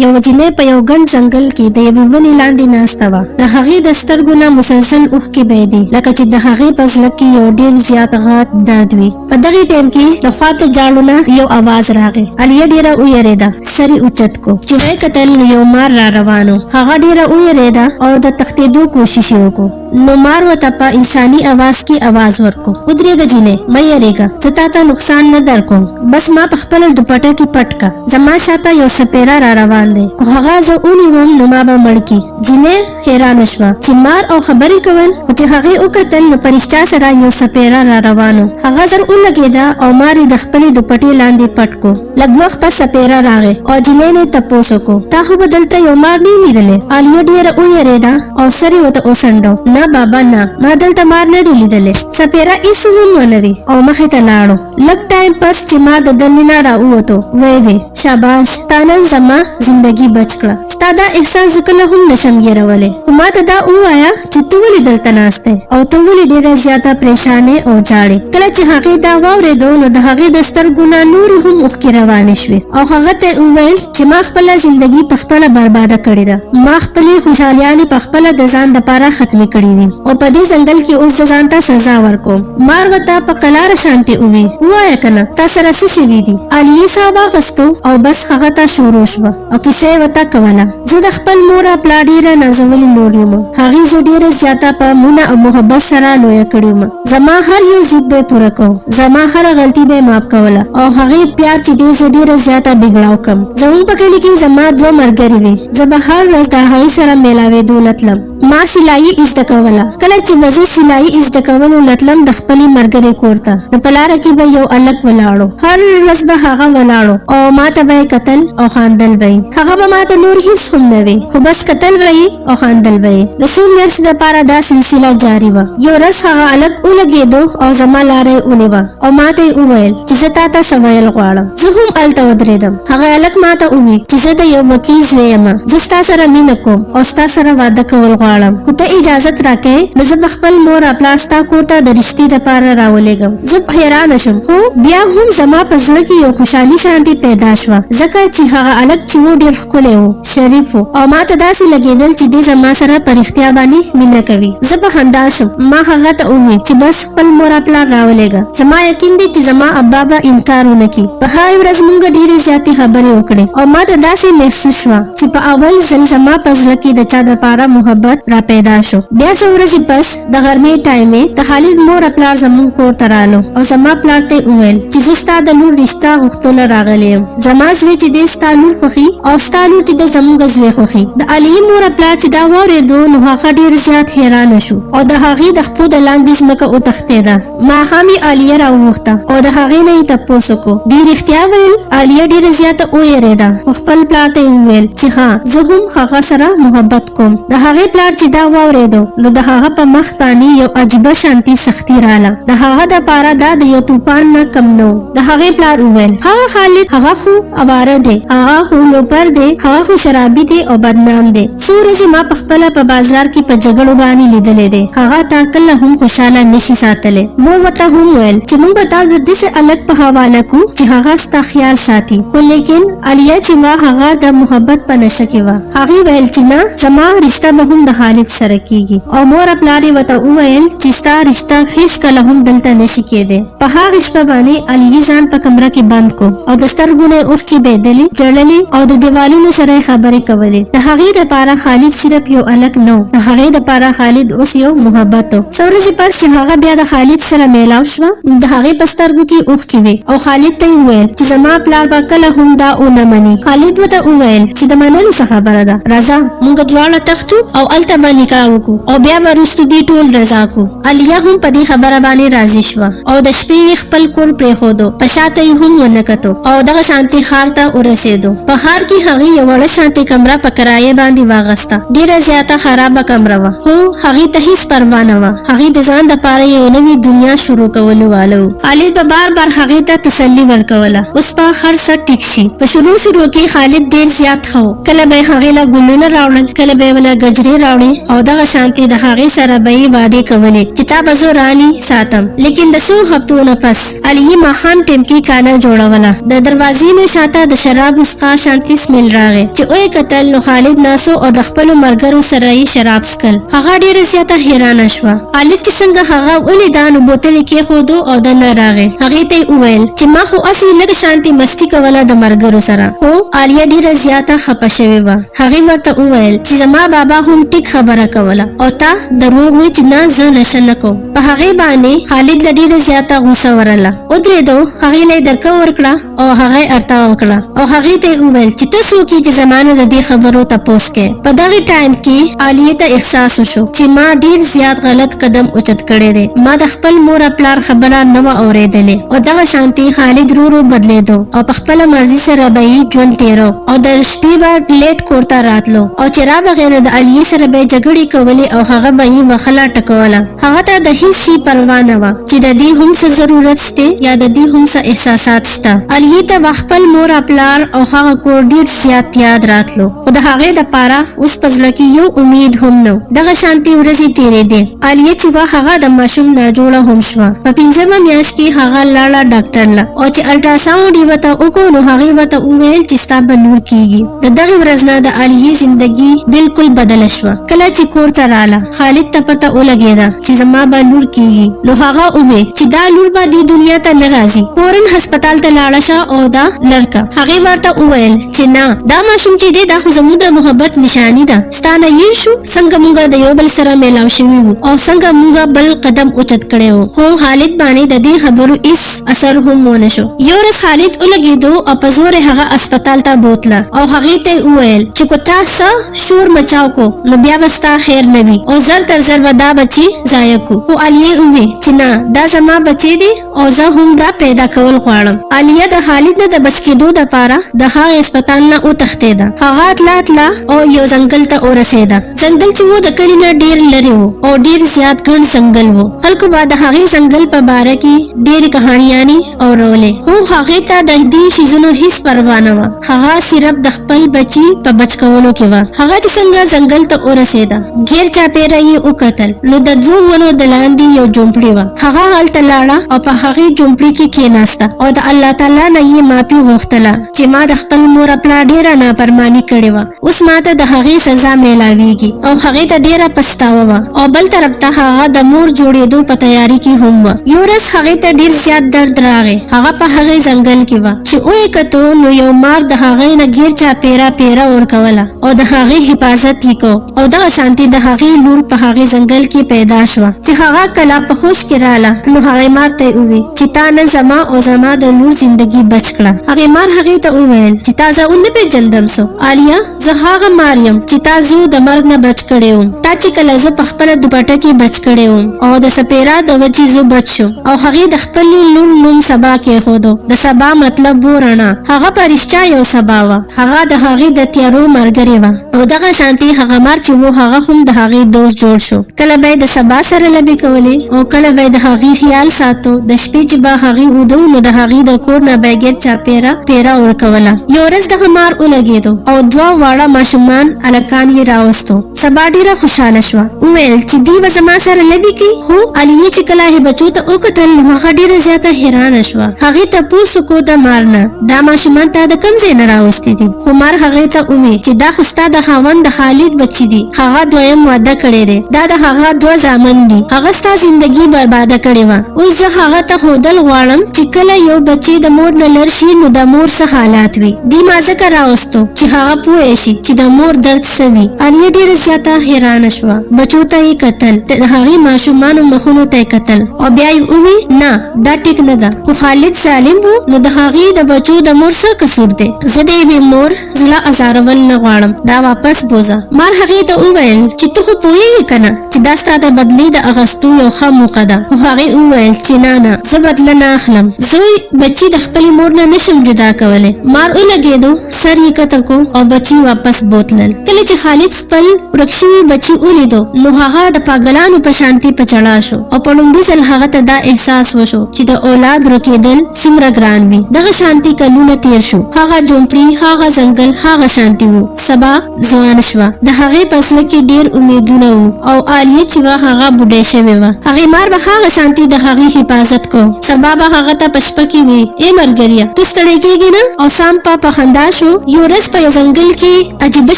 یو جنې په یو ګڼ ځنګل کې د یوې ونې لاندې ناسته وه. د هغې د سترګو نه مسلسل اوښکې بهېدې، لکه چې د هغې په زړه کې یو ډېر زیات غټ درد وي. په دغې ټایم کې د خواته جاړو نه یو اواز راغی. عالیه ډېره ویرېده، سر یې اوچت کو چې ویې کتل نو یو مار را روان و. هغه ډېره ویرېده او د تښتېدو کوشش یې وکړو. نو مار ورته په انساني اواز کې اواز ورکړو: ودرېږه جینۍ، مه یېرېږه، زه تا ته نقصان نه درکوم، بس ما په خپله دوپټه کې پټ که. زما شاته یو سپېره را روان دی، که هغه زه ونیوم نو ما به مړ کړي. جینۍ حیرانه شوه چې مار او خبرې کول، خو چې هغې وکتل نو په رښتیا سره یو سپېره را روان و. هغه زر ولګېده او مار یې د خپلې دوپټې لاندې پټ کو. لږ وخت پس سپېره راغی او جینۍ نه یې تپوس وکړو: تا خو به دلته یو مار نه لیدلی؟ عالیه ډېره ویرېده او سر یې ورته وڅنډو: نه بابا نه، ما دلته مار نه دی لیدلی. سپېره هېڅ هم ونه وی او مخې ته لاړو. لږ ټایم پس چې مار د دننه نه راووتو، ویې شاباش، تا نن زما زندګي بچ کړه. ستا دا احساس زه کله هم نشم هېرولی، خو ما ته دا ووایه چې ته ولې دلته ناست یې او ته ولې ډېره زیاته پریشانې او جاړې. کله چې هغې دا واورېدو نو د هغې د سترګو نه نورې هم اوښکې روانې شوې او هغه ته یې وویل چې ما خپله زندګي په خپله برباده کړې ده. ما خپلې خوشحالیانې په خپله د ځان دپاره ختمې کړې دي او په دې ځنګل کې اوس زه ځان ته سزا ورکوم. مار ورته په قلاره شانتې وویل: ووایه که نه، تا سره څه شوي دي؟ عالیې ساه واخیستو او بس هغه ته شروع شوه او کیسه یې ورته کوله: زه د خپل مور او پلار ډېره نازولې لور یم. هغې زه ډېره زیاته په مینه او محبت سره لویه کړې وم. زما هر یو ضد به یې پوره کوم، زما هره غلطي به یې معاف کوله او هغې پیار چې دی زه ډېره زیاته بګړاو کړم. زموږ په کلي کې زما 2 ملګرې وې، زه به هر ورځ د هغې سره میلاوېدو نه تلم. ما سلایي زده کوله. کله چې به زه سلایي زده کولو نه تلم د خپلې ملګرې کور ته، نو په لاره کې به یو هلک ولاړو. هر ورځ به هغه ولاړو او ما ته به یې کتل او خاندل به یې. هغه به ما ته نور هېڅ هم نه وی، خو بس کتل به یې او خاندل به یې. د څو میاشتو دپاره دا سلسله جاري وه. یو ورځ هغه هلک ولګېدو او زما لاره یې ونیوه او ما ته یې وویل چې زه تا ته څه ویل غواړم. زه هم هلته ودرېدم. هغه هلک ما ته وویل چې زه د یو وکیل زوی یم، زه ستا سره مینه کوم او ستا سره واده کول غواړم، خو ته اجازت راکړې نو زه به خپل مور او پلار ستا کور ته د رښتې دپاره راولېږم. زه حیرانه شوم، خو بیا هم زما په زړه کې یو خوشحالي شانتې پیدا شوه، ځکه چې هغه هلک چې و ډېر ښکلی و، شریف و او ما ته داسې لګېدل چې دی زما سره په رښتیا باندې مینه کوي. زه په خندا شوم. ما هغه ته وویل چې بس خپل مور او پلار راولېږه. زما یقین دی چې زما ابا به انکار ونه کړي. په هغې ورځ موږ ډېرې زیاتې خبرې وکړې او ما ته داسې محسوس شوه چې په اول ځل زما په زړه کې د چا دپاره محبت را پیدا شو. بیا څو ورځې پس د غرمې ټایمې د خالد مور او پلار زموږ کور ته رالو او زما پلار ته یې وویل چې زه ستا د لور رشته غوښتلو راغلی یم. زما زوی چې دی ستا لور خوښي او ستا لور چې دی زموږ زوی خوښي. د عالیې مور او پلار چې دا واورېدو نو هغه ډېر زیات حیرانه شو او د هغې د خپو د لاندې ځمکه وتښتېده. ماښام یې عالیه راوغوښته او د هغې نه یې تپوس وکړو. دې رښتیا ویل؟ عالیه ډېره زیاته ویرېده خو خپل پلار ته یې وویل چې ها، زه هم هغه سره محبت کوم. د هغې پلار چې دا واورېدو نو د هغه په مخ باندې یو عجیبه شانتي سختي راله. د هغه دپاره دا د یو طوفان نه کم نه و. د هغې پلار وویل: هغه خالد، هغه خو اواره دی، هغه خو لوپر دی، هغه خو شرابي دی او بدنام دی. څو ورځې ما په خپله په بازار کې په جګړو باندې لیدلی دی. هغه تا کله هم خوشحاله نشي ساتلی. مور ورته هم ویل چې موږ به تا د داسې هلک په حواله کړو چې هغه ستا خیال ساتي. خو لیکن عالیه چې وه هغه د محبت په نشه کې وه. هغې ویل چې نه، زما رشته به هم د خالد سره کېږي او مور او پلار یې ورته وویل چې ستا رشته هېڅکله هم دلته نشي کېدی. په هغې شپه باندې عالیه ځان په کمره کې بند کو او د سترګو نه یې اوښکې بهېدلې، ژړلې او د دیوالونو سره یې خبرې کولې. د هغې دپاره خالد صرف یو هلک نه و، د هغې دپاره خالد اوس یو محبت و. څو ورځې پس چې هغه بیا د خالد سره میلاو شوه، د هغې په سترګو کې اوښکې وې او خالد ته یې وویل چې زما پلار به کله هم دا ونه مني. خالد ورته وویل چې د منلو څه خبره ده، راځه موږ دواړه تښتو او هلته به نکاح وکړو او بیا به وروستو دې ټول رضا کړو. عالیه هم په دې خبره باندې راضي شوه او د شپې یې خپل کور پرېښودو، په شاته یې هم ونه کتو او دغه شانتي ښار ته ورسېدو. په ښار کې هغې یو وړه شانتي کمره په کرایې باندې واغسته. ډېره زیاته خرابه کمره وه، خو هغې ته هېڅ پروا نه وه. هغې د ځان دپاره یو نوې دنیا شروع کولو واله و. خالد به بار بار هغې ته تسلي ورکوله اوس به هر څه ټیک شي. په شروع کې خالد ډېر زیات ښه و. کله به یې هغې له ګلونه راوړل، کله به یې له ګجرې راوړي او دغه شانتي د هغې سره به یې وعدې کولې چې تا به زه راني ساتم. لیکن د څو هفتو نه پس علیه ماښام ټیم کې کانه جوړوله. د دروازې نه شاته د شرابو څخه شانتي سمیل راغی چې ویې کتل نو خالد ناسو او د خپلو ملګرو سره یې شراب څښل. هغه ډېره زیاته حیرانه شوه. خالد چې څنګه هغه ولیده نو بوتل یې کېښودو او دننه راغی. هغې ته یې وویل چې ما خو هسې لږ شانتي مستی کوله د ملګرو سره. خو عالیه ډېره زیاته خفه شوې وه. هغې ورته وویل چې زما بابا هم ټیک خبره کوله او تا دروغ وی چې نه زه نشه نه کوم. په هغې باندې خالد له ډېره زیاته غوسه ورله. ودرېدو، هغې له یې درکه ورکړه او هغه ارتا وکړه او هغې ته یې وویل چې ته څوک یې چې زما نه د دې خبرو تپوس کوې. په دغې ټایم کې عالیې ته احساس وشو چې ما ډېر زیات غلط قدم اوچت کړی دی. ما د خپل مور پلار خبره نه وه اورېدلې او دغه شانتي خالد ورو ورو بدلېدو او په خپله مرضي سره به یې ژوند تېرو او د شپې به لیټ کور ته راتلو او چې رابغې نو د عالیې سره به یې جګړې کولې او هغه به یې وخله ټکوله. هغه ته د هیڅ شي پروا نه وه چې د دې هم څه ضرورت شته یا د دې هم څه احساسات شته. عالیې ته به خپل مور پلار او هغه کور ډېر زیات یاد راتلو خو د هغې دپاره اوس په زړه کې یو امید هم نه. دغه شانتي ورځې تېرېدې. عالیه چې وه هغه د ماشوم ناجوړه هم شوه. په 5مه میاشت کې هغه لاړه ډاکټر له او چې الټراساونډ یې ورته وکړو نو هغې ورته وویل چې ستا به لور کېږي. د دغې ورځ نه د عالیې زندګي بالکل بدله شوه. کله چې کور ته راله خالد ته پته ولګېده چې زما به لور کېږي نو هغه وویل چې دا لور به دې دنیا ته نه راځي. فورن هسپتال ته لاړه شه او دا لړکه. هغې ورته وویل چې نه، دا ماشوم چې دی دا خو زموږ د محبت نشاني ده. ستا نه یې شو څنګه موږ د یو بل سره میلاو شوي وو او څنګه موږ بل قدم اوچت کړی وو. خو خالد باندې د دې خبرو هیڅ اثر هم ونه شو. یو ورځ خالد ولګېدو او په زور یې هغه اسپتال ته بوتله او هغې ته یې وویل چې که تا څه شور مچاو کو نو بیا به ستا خیر نه وي او زر تر زر به دا بچي ضایع کو. خو عالیې وویل چې نه، دا زما بچی دی او زه هم دا پیدا کول غواړم. عالیه د خالد نه د بچ کېدو دپاره د هغه اسپتال نه وتښتېده. هغه تله او یو ځنګل ته ورسېده. ځنګل چې و د کلي نه ډېر لرې و او ډېر زیات ګڼ ځنګل و. خلکو به د هغې ځنګل په باره کې ډېرې کهانیانې اورولې خو هغې ته د دې شیزونو هیڅ پروا نه وه. هغه صرف د خپل بچي په بچ کولو کې وه. هغه چې څنګه ځنګل ته ورسېده غیر چاپېره یې وکتل نو د 2 ونو د لاندې یو جومپړی وه. هغه هلته لاړه او په هغې جومپړي کې کېناسته او د الله تعالی نه یې معافي غوښتله چې ما د خپل مور پلار ډېره نافرماني کړې وه. اوس ماته د هغې سزا میلاویږي او هغې ته ډېره پچتاوه وه او بل طرف ته هغه د مور جوړېدو په تیاري کې هم وه. یو ورځ هغې ته ډېر زیات درد راغی. هغه په هغې ځنګل کې وه چې ویې کتو نو یو مار د هغې نه غیر چاپېره پیره ورکوله او د هغې حفاظت یې کو او دغه شانتي د هغې لور په هغې ځنګل کې پیدا شوه. چې هغه کله په خوش کې راله نو هغې مار ته یې وویل چې تا نن زما او زما د لور زندګي بچ کړه. هغې مار هغې ته وویل چې تا زه ونه پېژندم سو. عالیه، زه هغه مار یم چې تا زه د مرګ نه بچ کړی وم. تا چې کله زه په خپله دوپټه کې بچ کړی وم او د سپېره د وجې زه بچ شوم او هغې د خپلې لور نوم سبا کېښودو. د سبا مطلب و رڼا. هغه په رښتیا یو سبا وه. هغه د هغې د تیارو ملګرې وه او دغه شانتي هغه مار چې و هغه هم د هغې دوست جوړ شو. کله به یې د سبا سره لبې کولې او کله به یې د هغې خیال ساتو. د شپې چې به هغې ودو نو د هغې د کور نه به یې ګیر چاپېره پیره ورکوله. یو ورځ دغه مار ولګېدو او 2 واړه ماشومان هلکان یې راوستو. سبا ډېره خوشحاله شوه. وویل چې دوی به زما سره لبې کوي. خو عالیې چې کله بچو ته وکتل نو هغه ډېره زیاته حیرانه شوه. هغې تپوس وکړو د مار نه، دا ماشومان تا د کوم ځای نه راوستي دي؟ خو مار هغې ته وویل چې دا خو ستا د خاوند د خالد بچي دي. هغه 2یم واده کړی دی. دا د هغه 2 زامن دي. هغه ستا زندګي برباده کړې وه. اوس زه هغه ته ښودل غواړم چې کله یو بچی د مور نه لر شي نو د مور څه حالات وي. دې ما ځکه راوستو چې هغه پوه شي چې د مور درد څه وي. عالیه ډېره زیاته حیرانه شوه. بچو ته یې کتل، د هغې ماشومانو مخونو ته یې کتل او بیا یې وویل نه، دا ټیک نه ده. خو خالد ظالم و نو د هغې د بچو د مور څه قصور دی؟ زه د یوې مور زړه ازارول نه غواړم. دا واپس بوزه. مار هغې ته وویل چې ته خو پوهېږې که نه چې دا ستا د بدلې د اغوستو یو ښه موقع ده. خو هغې وویل چې نه، زه بدله نه اخلم. زوی بچي د خپلې مور نه نشم جدا کولی. مار ولګېدو، سر یې کته کو او بچي واپس بوتلل. کله چې خالد خپل ورک شوي بچي ولیدو نو هغه د پاگلانو په شانتي په چړا شو او په لومړي ځل هغه ته دا احساس وشو چې د اولاد ورکېدل څومره ګران وي. دغه شانتي کلونه تیر شو. هغه جومپړي، هغه ځنګل، هغه شانتي و. سبا ځوان شوه. د هغې په پزله کې ډیر امیدونه وو او عالیه چې وا هغه بوډۍ شوې وه. هغې مار به هغه شانتي د هغې حفاظت کو. سبا به هغه ته په شپه کې وي ای مرګریه ته ستړی کېږې نه؟ او سام په خندا شو. یو ورځ په یو ځنګل کې عجیبه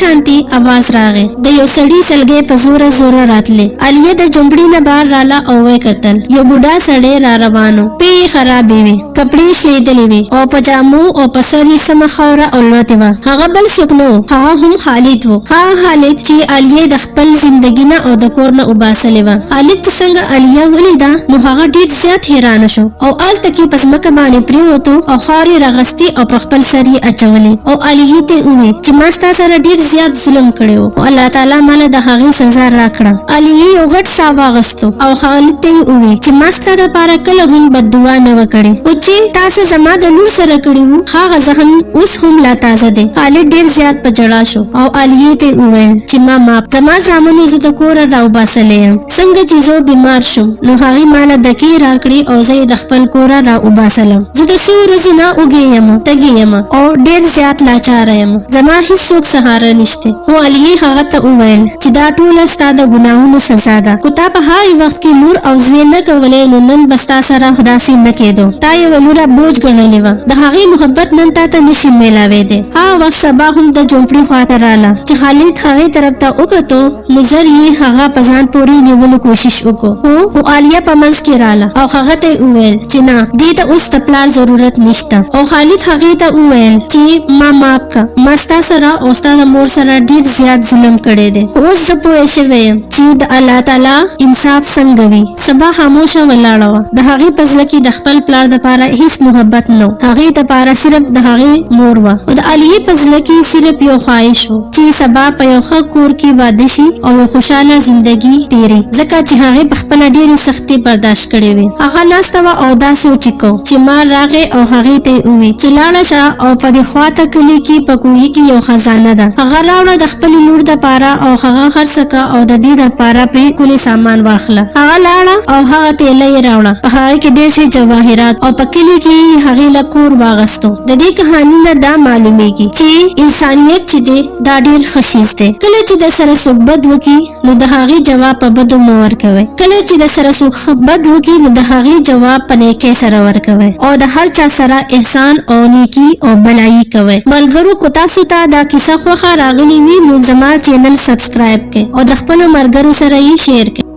شانتي اواز راغی. د یو سړي سلګۍ په زوره زوره راتلې. عالیه د جومبړي نه بهر راله او ویې کتل. یو بوډا سړی را روانو. پې یې خرابې وې، کپړې شلېدلې وې او په جامو او په سر یې سمه خاوره اولوتې وه. هغه بل څوک نه و، هغه هم خالد و. هغه خالد چې عالیه د خپل زندګي نه او د کور نه وباسلې وه. خالد چې څنګه عالیه ولیده نو هغه ډېر زیات حیرانه شو او هلته کې په ځمکه باندې پرېوتو او خاورې راغستې او په خپل سر یې اچولې او عالیه ته وویل چې ما ستا سره ډېر زیات ظلم کړی و خو الله تعالی ماله د هغې سزا راکړه. عالیه یو غټ ساه واغستو او خالد ته یې وویل چې ما ستا دپاره کله هم بددعا نه وه کړې، خو چې تاسې زما د لور سره کړي وو هغه زخم اوس هم لا تازه دی. خالد ډېر زیات په ژړا شو او عالیه ته وویل چې ما معاف، زما زامنو زه د کوره راوباسلی یم، څنګه چې زه بیمار شم نو هغې ماله دکې راکړې او زه یې د خپل کوره راوباسلم. زه د څو ورځې نه اوږې یم، تږې یم او ډېر زیات لاچاره یم، زما هېڅوک سهاره نشته. خو عالیه هغه ته وویل چې دا ټوله ستا د ګناهونو سزا ده. کو تا په هغې وخت کې لور او زوی نه کولی نو نن به ستا سره داسې نه کېدو. تا یوه لوره بوج ګڼلې وه، د هغې محبت نن تا ته نشي میلاویدی. هغه وخت سبا هم د جومپړي خواته راله چې خالد هغې طرف ته وکتو نو زر یې هغه په ځان پورې نیولو کوشش وکړو. خو عالیه په منځ کې راله او هغه ته یې وویل چې نه دې ته اوس د پلار ضرورت نشته. او خالد هغې ته وویل چې ما معاف که، ما ستا سره او ستا د مور سره ډېر زیات ظلم کړی دی. خو اوس زه پوه شوی یم چې د الله تعالی انصاف څنګه وي. سبا خاموشه ولاړه وه. د هغې په زړه کې د خپل پلار دپاره هېڅ محبت نه و، هغې دپاره صرف د هغې مور وه. او د عالیه په زړه کې صرف یو خواهش و چې سبا په یو ښه کور کې واده شي او یو خوشحاله زندګي تېري، ځکه چې هغې په خپله ډېرې سختۍ برداشت کړې وې. هغه ناسته وه او دا سوچ یې کو چې مار راغی او هغې ته یې وویل چې لاړه شه او په دې خواته کلي کې په کوهي کې یو خزانه ده، هغه راوړه د خپلې لور دپاره او هغه خرڅه که او د دې دپاره پرې ښکلی سامان واخله. هغه لاړه او هغه تیله یې راوړه، په هغې کې ډېر شي جواهرات او په کلي کې یې هغې له کور واغستو. د دې کهاني نه دا معلومیږي چې انسانیت چې دی دا ډېر ښه شیز دی. کله چې د سره څوک بد وکړي نو د هغې جواب په بدو مه ورکوئ، کله چې د سره څوک بد وکړي نو د هغې جواب په نیکۍ سره ورکوئ او د هر چا سره احسان او نیکي او بلایي کوئ. ملګرو کو تاسو ته دا کیسه خوښه راغلې وي نو زما چینل سبسکرایب کړئ او د خپلو ملګرو سره یې شیر کړئ.